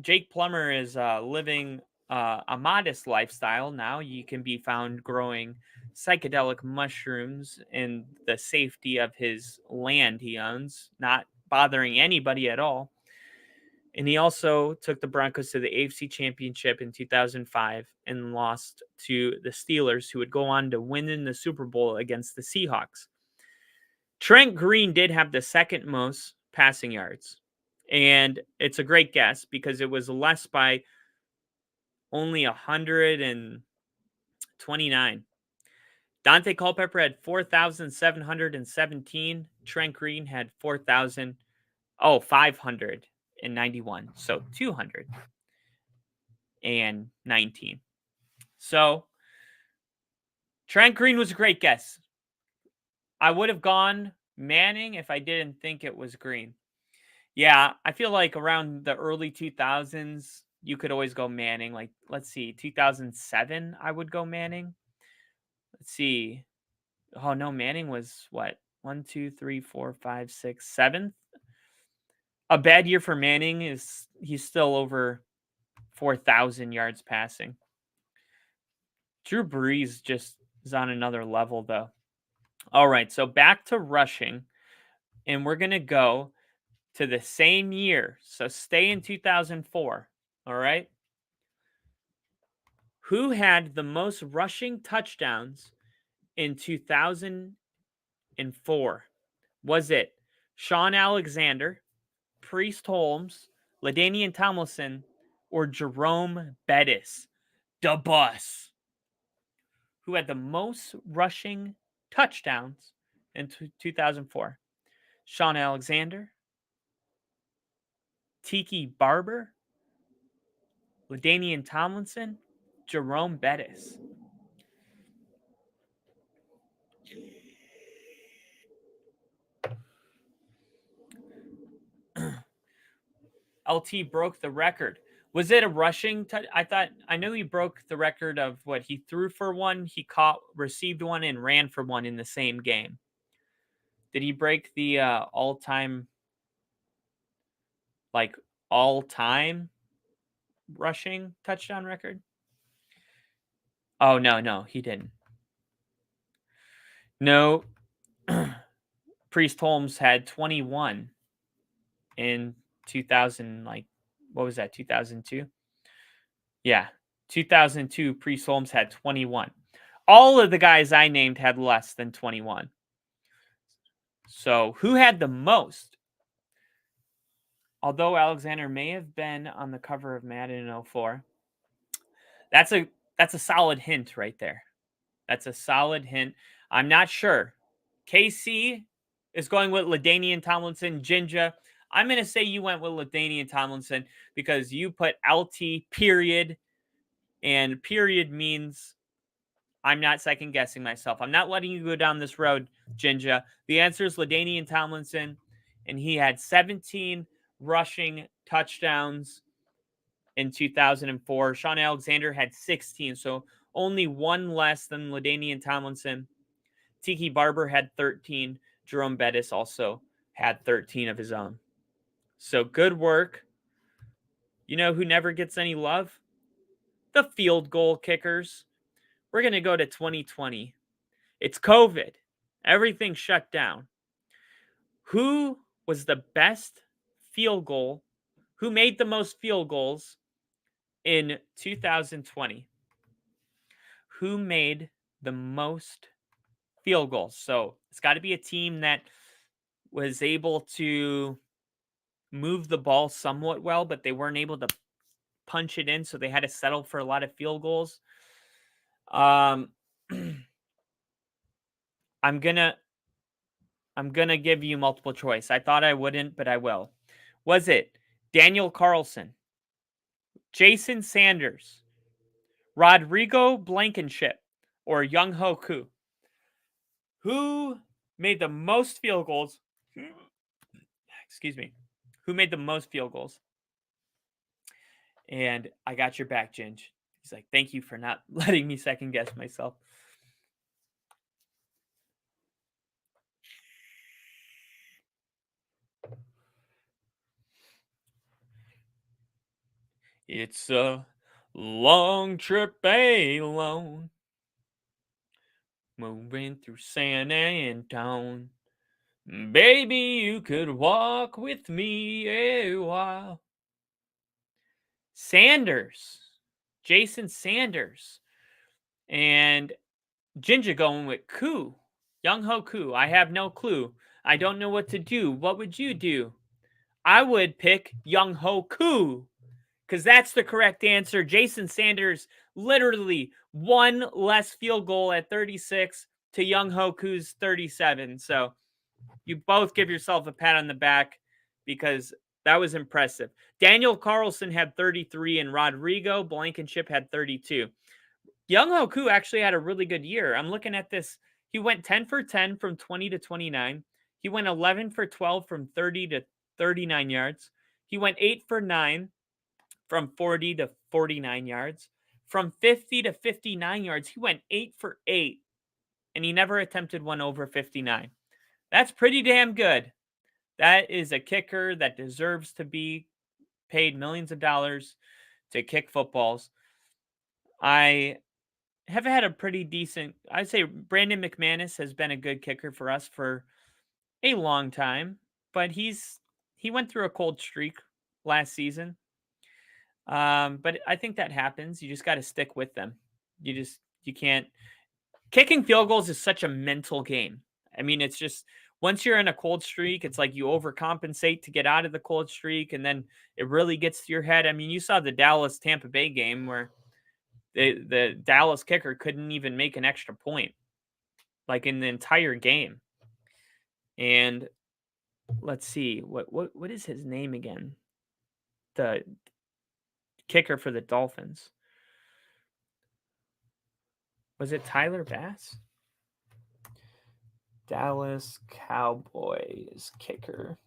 Jake Plummer is a living a modest lifestyle now. You can be found growing psychedelic mushrooms in the safety of his land he owns, not bothering anybody at all. And he also took the Broncos to the AFC Championship in 2005 and lost to the Steelers, who would go on to win in the Super Bowl against the Seahawks. Trent Green did have the second most passing yards. And it's a great guess because it was less by only 129. Dante Culpepper had 4,717. Trent Green had 591. So 219. So Trent Green was a great guess. I would have gone Manning if I didn't think it was Green. Yeah, I feel like around the early 2000s, you could always go Manning. Like, let's see, 2007, I would go Manning. Let's see. Oh, no, Manning was what? 1, 2, 3, 4, 5, 6, 7th. A bad year for Manning is he's still over 4,000 yards passing. Drew Brees just is on another level, though. All right, so back to rushing, and we're going to go to the same year. So stay in 2004. All right. Who had the most rushing touchdowns in 2004? Was it Sean Alexander, Priest Holmes, LaDainian Tomlinson, or Jerome Bettis? The bus. Who had the most rushing touchdowns in 2004? Sean Alexander, Tiki Barber, LaDainian Tomlinson, Jerome Bettis. LT broke the record. Was it a rushing I know he broke the record of what he threw for one, he caught, received one, and ran for one in the same game. Did he break the all-time rushing touchdown record? Oh, no, he didn't. No. Priest Holmes had 21 in 2000, what was that, 2002? Yeah, 2002, Priest Holmes had 21. All of the guys I named had less than 21. So who had the most? Although Alexander may have been on the cover of Madden in 04, that's a solid hint right there. That's a solid hint. I'm not sure. KC is going with LaDainian Tomlinson. Jinja, I'm going to say you went with LaDainian Tomlinson because you put LT period, and period means I'm not second guessing myself. I'm not letting you go down this road, Jinja. The answer is LaDainian Tomlinson, and he had 17 rushing touchdowns in 2004. Sean Alexander had 16, so only one less than LaDainian Tomlinson. Tiki Barber had 13. Jerome Bettis also had 13 of his own. So good work. You know who never gets any love? The field goal kickers. We're going to go to 2020. It's COVID. Everything shut down. Who was the best field goal? Who made the most field goals in 2020? Who made the most field goals? So it's got to be a team that was able to move the ball somewhat well, but they weren't able to punch it in, so they had to settle for a lot of field goals. I'm gonna give you multiple choice. I thought I wouldn't, but I will. Was it Daniel Carlson, Jason Sanders, Rodrigo Blankenship, or Young Ho Koo? Who made the most field goals? Excuse me. Who made the most field goals? And I got your back, Ginge. He's like, thank you for not letting me second guess myself. It's a Long trip alone. Moving through San Antone. Baby, you could walk with me a while. Sanders. Jason Sanders. And Ginger going with Koo. Young Ho Koo. I have no clue. I don't know what to do. What would you do? I would pick Young Ho Koo because that's the correct answer. Jason Sanders literally one less field goal at 36 to Young Ho Koo's 37. So you both give yourself a pat on the back because that was impressive. Daniel Carlson had 33 and Rodrigo Blankenship had 32. Young Ho Koo actually had a really good year. I'm looking at this. He went 10 for 10 from 20 to 29. He went 11 for 12 from 30 to 39 yards. He went 8 for 9 from 40 to 49 yards. From 50 to 59 yards, he went 8 for 8, and he never attempted one over 59. That's pretty damn good. That is a kicker that deserves to be paid millions of dollars to kick footballs. I have had a pretty decent, I'd say Brandon McManus has been a good kicker for us for a long time, but he went through a cold streak last season. But I think that happens. You just got to stick with them. You can't. Kicking field goals is such a mental game. I mean, it's just once you're in a cold streak, it's like you overcompensate to get out of the cold streak, and then it really gets to your head. I mean, you saw the Dallas Tampa Bay game where the Dallas kicker couldn't even make an extra point, like in the entire game. And let's see, what is his name again? The kicker for the Dolphins. Was it Tyler Bass? Dallas Cowboys kicker.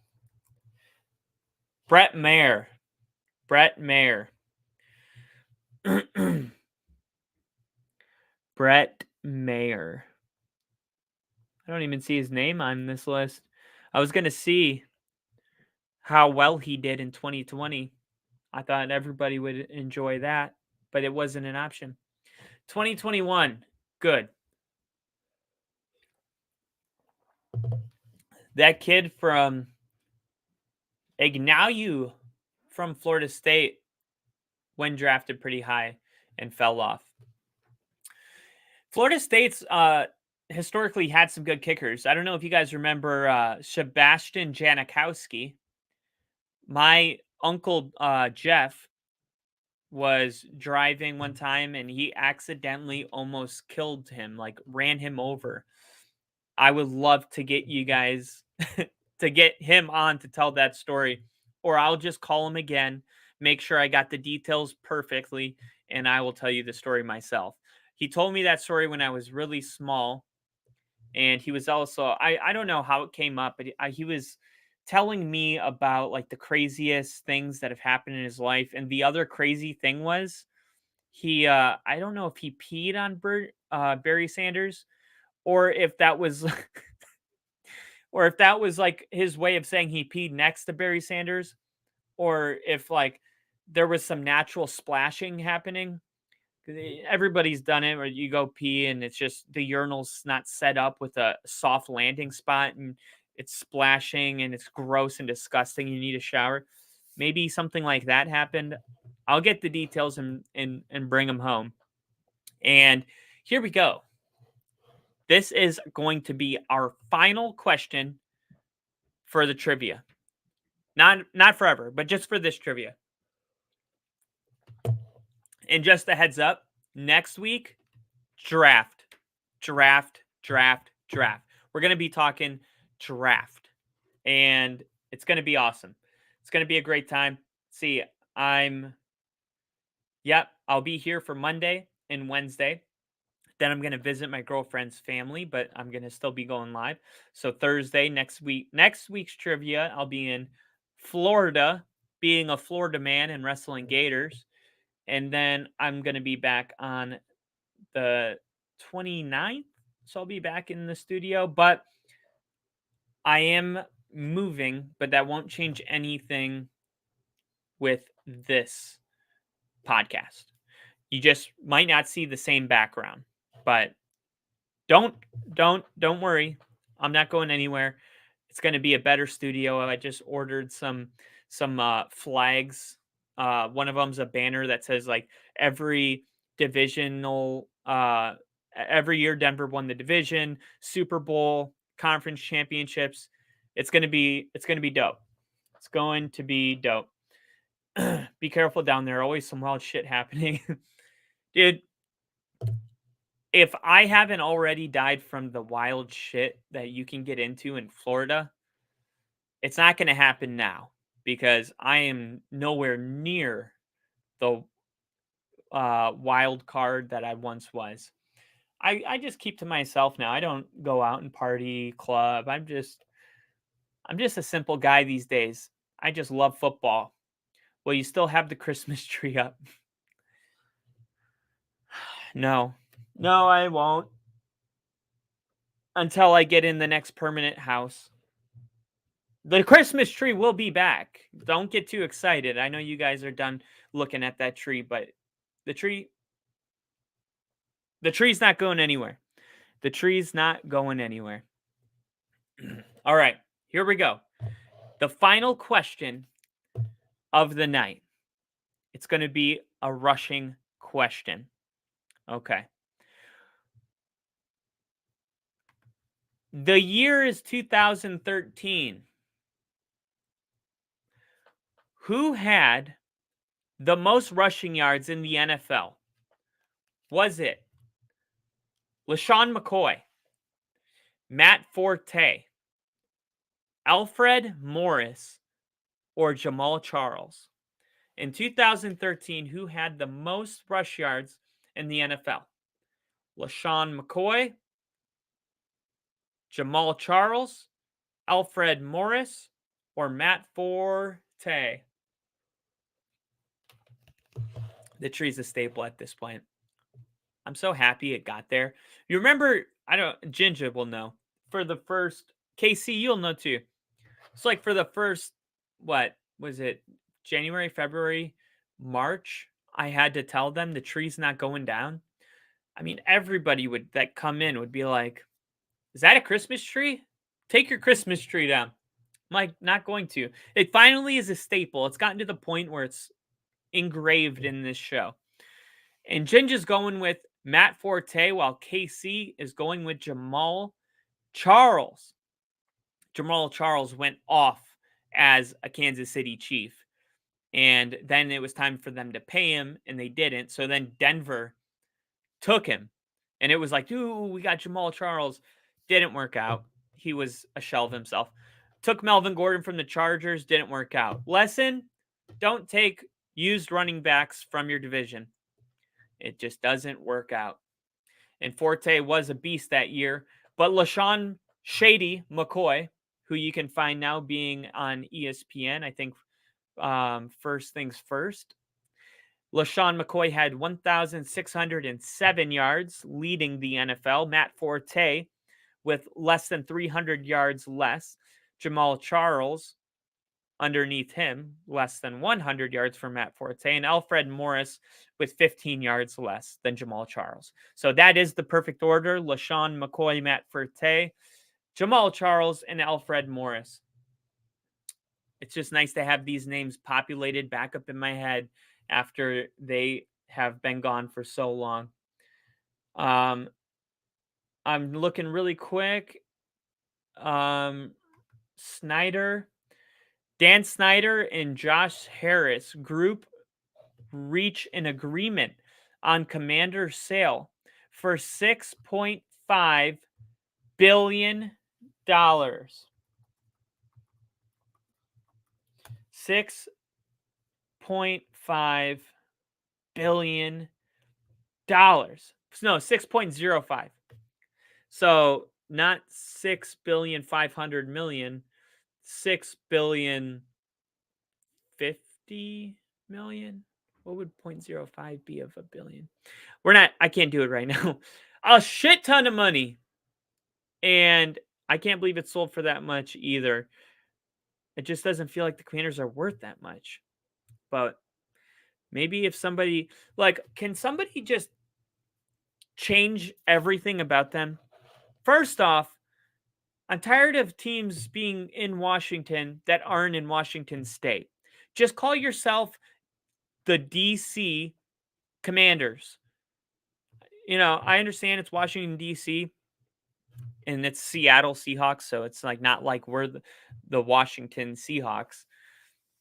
Brett Maher. Brett Maher. Brett Maher. I don't even see his name on this list. I was going to see how well he did in 2020. I thought everybody would enjoy that, but it wasn't an option. 2021, good. That kid from Ignayu from Florida State when drafted pretty high and fell off. Florida State's historically had some good kickers. I don't know if you guys remember Sebastian Janikowski. My uncle Jeff was driving one time and he accidentally almost killed him, like ran him over. I would love to get you guys to get him on to tell that story, or I'll just call him again, make sure I got the details perfectly, and I will tell you the story myself. He told me that story when I was really small, and he was also I don't know how it came up, but he was telling me about like the craziest things that have happened in his life, and the other crazy thing was he I don't know if he peed on Barry Sanders or if that was or if that was like his way of saying he peed next to Barry Sanders, or if like there was some natural splashing happening. 'Cause everybody's done it where you go pee and it's just the urinal's not set up with a soft landing spot and it's splashing and it's gross and disgusting. You need a shower. Maybe something like that happened. I'll get the details and bring them home. And here we go. This is going to be our final question for the trivia. Not forever, but just for this trivia. And just a heads up, next week, draft. We're going to be talking draft. And it's going to be awesome. It's going to be a great time. See, I'll be here for Monday and Wednesday. Then I'm going to visit my girlfriend's family, but I'm going to still be going live. So Thursday, next week's trivia, I'll be in Florida, being a Florida man and wrestling Gators. And then I'm going to be back on the 29th. So I'll be back in the studio, but I am moving, but that won't change anything with this podcast. You just might not see the same background. But don't worry. I'm not going anywhere. It's going to be a better studio. I just ordered some flags. One of them's a banner that says like every divisional every year Denver won the division, Super Bowl, conference championships. It's going to be dope. It's going to be dope. Be careful down there. Always some wild shit happening. Dude, if I haven't already died from the wild shit that you can get into in Florida, it's not going to happen now because I am nowhere near the wild card that I once was. I just keep to myself now. I don't go out and party club. I'm just a simple guy these days. I just love football. Well, you still have the Christmas tree up. No. No, I won't. Until I get in the next permanent house. The Christmas tree will be back. Don't get too excited. I know you guys are done looking at that tree, but the tree the tree's not going anywhere. The tree's not going anywhere. All right, here we go. The final question of the night. It's going to be a rushing question. Okay. The year is 2013. Who had the most rushing yards in the NFL? Was it LaShawn McCoy, Matt Forte, Alfred Morris, or Jamal Charles? In 2013, who had the most rush yards in the NFL? LaShawn McCoy, Jamal Charles, Alfred Morris, or Matt Forte? The tree's a staple at this point. I'm so happy it got there. You remember, Ginger will know. For the first, KC, you'll know too. It's like for the first, what was it, January, February, March, I had to tell them the tree's not going down. I mean, everybody that come in would be like, is that a Christmas tree? Take your Christmas tree down. I'm like, not going to. It finally is a staple. It's gotten to the point where it's engraved in this show. And Ginger's going with Matt Forte, while KC is going with Jamal Charles. Jamal Charles went off as a Kansas City Chief. And then it was time for them to pay him, and they didn't. So then Denver took him. And it was like, ooh, we got Jamal Charles. Didn't work out. He was a shell of himself. Took Melvin Gordon from the Chargers. Didn't work out. Lesson, don't take used running backs from your division. It just doesn't work out. And Forte was a beast that year. But LaShawn Shady McCoy, who you can find now being on ESPN, I think first things first. LaShawn McCoy had 1,607 yards, leading the NFL. Matt Forte with less than 300 yards less. Jamal Charles underneath him, less than 100 yards for Matt Forte. And Alfred Morris with 15 yards less than Jamal Charles. So that is the perfect order. LaShawn McCoy, Matt Forte, Jamal Charles, and Alfred Morris. It's just nice to have these names populated back up in my head after they have been gone for so long. I'm looking really quick. Snyder, Dan Snyder and Josh Harris group reach an agreement on Commander sale for $6.5 billion. $6.5 billion. No, 6.05. So not 6,500,000,000, 6,050,000,000. What would 0.05 be of a billion? I can't do it right now. A shit ton of money. And I can't believe it sold for that much either. It just doesn't feel like the Commanders are worth that much. But Maybe if somebody like, can somebody just change everything about them? First off, I'm tired of teams being in Washington that aren't in Washington State. Just call yourself the DC Commanders. I understand it's Washington DC and it's Seattle Seahawks, so it's like not like we're the Washington Seahawks.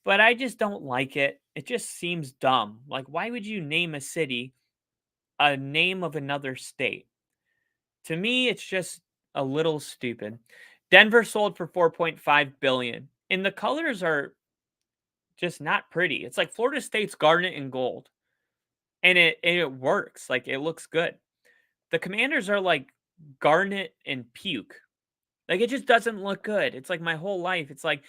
But I just don't like it. It just seems dumb. Like, why would you name a city a name of another state? To me, it's just a little stupid. Denver sold for 4.5 billion, and the colors are just not pretty. It's like Florida State's garnet and gold, and it works. Like, it looks good. The Commanders are like garnet and puke. Like, it just doesn't look good. It's like my whole life. It's like,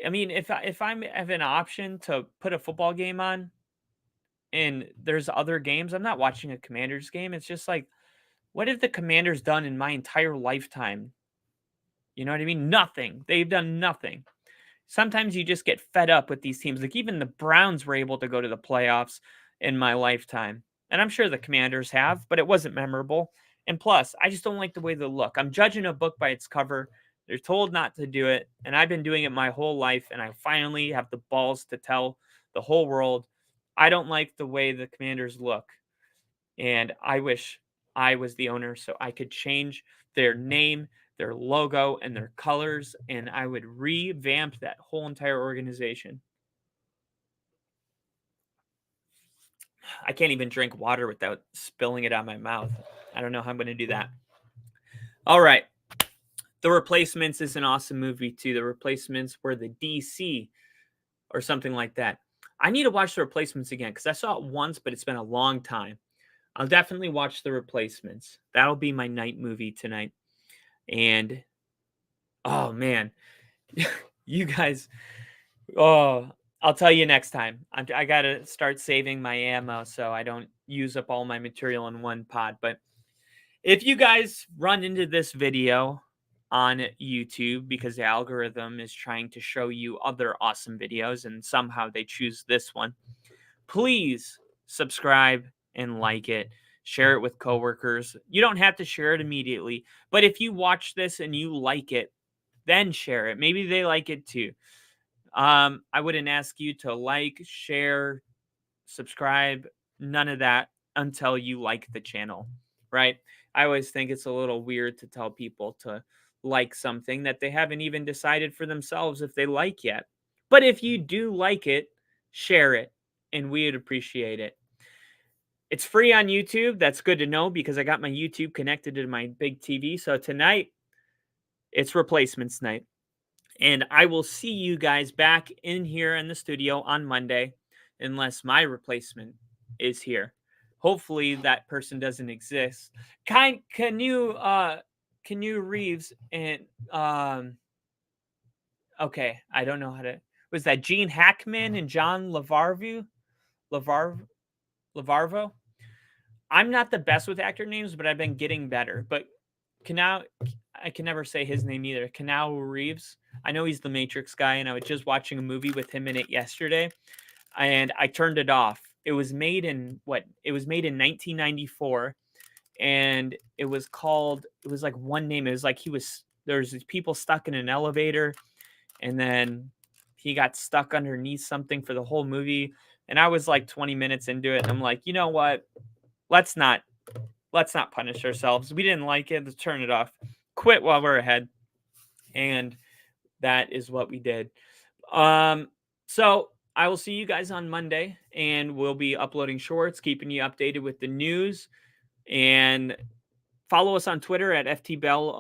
I mean, if I'm have an option to put a football game on and there's other games, I'm not watching a Commanders game. It's just like, what have the Commanders done in my entire lifetime? You know what I mean? Nothing. They've done nothing. Sometimes you just get fed up with these teams. Like, even the Browns were able to go to the playoffs in my lifetime. And I'm sure the Commanders have, but it wasn't memorable. And plus, I just don't like the way they look. I'm judging a book by its cover. They're told not to do it. And I've been doing it my whole life. And I finally have the balls to tell the whole world I don't like the way the Commanders look. And I wish I was the owner so I could change their name, their logo, and their colors, and I would revamp that whole entire organization. I can't even drink water without spilling it on my mouth. I don't know how I'm going to do that. All right. The Replacements is an awesome movie too. The Replacements were the DC or something like that. I need to watch The Replacements again because I saw it once, but it's been a long time. I'll definitely watch The Replacements. That'll be my night movie tonight. And oh man, you guys, oh, I'll tell you next time. I got to start saving my ammo so I don't use up all my material in one pod. But if you guys run into this video on YouTube because the algorithm is trying to show you other awesome videos and somehow they choose this one, please subscribe and like it. Share it with coworkers. You don't have to share it immediately, but if you watch this and you like it, then share it. Maybe they like it too. I wouldn't ask you to like, share, subscribe, none of that until you like the channel, right? I always think it's a little weird to tell people to like something that they haven't even decided for themselves if they like yet. But if you do like it, share it, and we would appreciate it. It's free on YouTube. That's good to know because I got my YouTube connected to my big TV. So tonight, it's Replacements night. And I will see you guys back in here in the studio on Monday, unless my replacement is here. Hopefully that person doesn't exist. Can you Reeves and okay, I don't know how to, was that Gene Hackman and John Lavar Lavarvo? I'm not the best with actor names, but I've been getting better. But Canal, I can never say his name either. Canal Reeves. I know he's the Matrix guy, and I was just watching a movie with him in it yesterday, and I turned it off. It was made in what? It was made in 1994, and it was called. It was like one name. It was like there's these people stuck in an elevator, and then he got stuck underneath something for the whole movie. And I was like 20 minutes into it, and I'm like, you know what? Let's not punish ourselves. We didn't like it. Let's turn it off. Quit while we're ahead. And that is what we did. So I will see you guys on Monday, and we'll be uploading shorts, keeping you updated with the news. And follow us on Twitter at FTBell,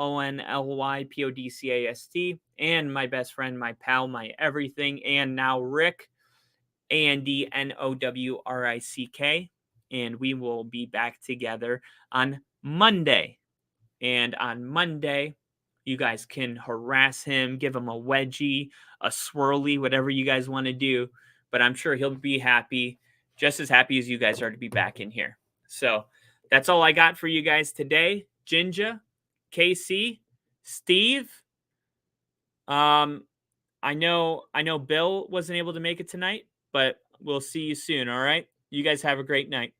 ONLYPODCAST, and my best friend, my pal, my everything, and now Rick, ANDNOWRICK. And we will be back together on Monday. And on Monday, you guys can harass him, give him a wedgie, a swirly, whatever you guys want to do. But I'm sure he'll be happy, just as happy as you guys are to be back in here. So that's all I got for you guys today. Jinja, KC, Steve. I know Bill wasn't able to make it tonight, but We'll see you soon. All right. You guys have a great night.